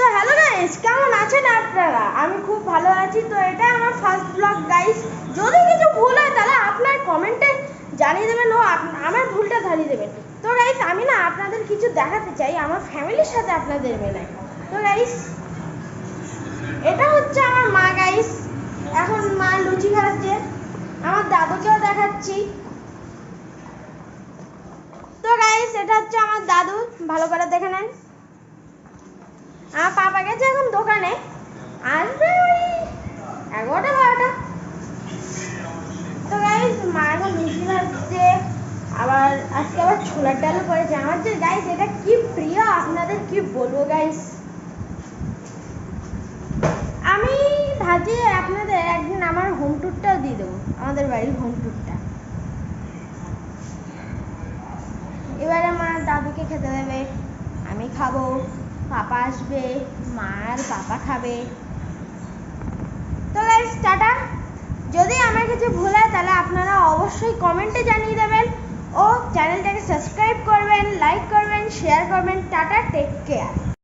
তো hello guys, কেমন আছেন আপনারা? আমি খুব ভালো আছি। তো এটা আমার ফার্স্ট ব্লগ গাইস। যদি কিছু ভুল হয় তাহলে আপনার কমেন্টে জানিয়ে দেবেন ও আমার ভুলটা ধরিয়ে দেবেন। তো গাইস, আমি না আপনাদের কিছু দেখাতে চাই আমার ফ্যামিলির সাথে আপনাদের মেলায়। তো গাইস, এটা হচ্ছে আমার মা গাইস। এখন মা লুচি খাচ্ছে। আমার দাদুকেও দেখাচ্ছি। তো গাইস, এটা হচ্ছে আমার দাদু, ভালো করে দেখে নেন। আমার পাপা গেছে এখন দোকানে, আসবে ওই 11টা 12টা। তো গাইস, মা এখন লুচি ভাজছে, আবার আজকে আবার ছোলার ডালও করেছে। আমার যে গাইস এটা কি প্রিয়, আপনাদের কি বলবো গাইস। আমি ভাবছি আপনাদের একদিন আমার হোম ট্যুরটাও দিয়ে দেবো, আমাদের বাড়ির হোম ট্যুরটা। এবারে আমার দাদুকে খেতে দেবে, আমি খাবো, পাপা আসবে, মা আর পাপা খাবে। তো গাইস টাটা। যদি আমার কিছু ভুল হয় তাহলে আপনারা অবশ্যই কমেন্টে জানিয়ে দেবেন ও চ্যানেলটাকে সাবস্ক্রাইব করবেন, লাইক করবেন, শেয়ার করবেন। Tata, take care.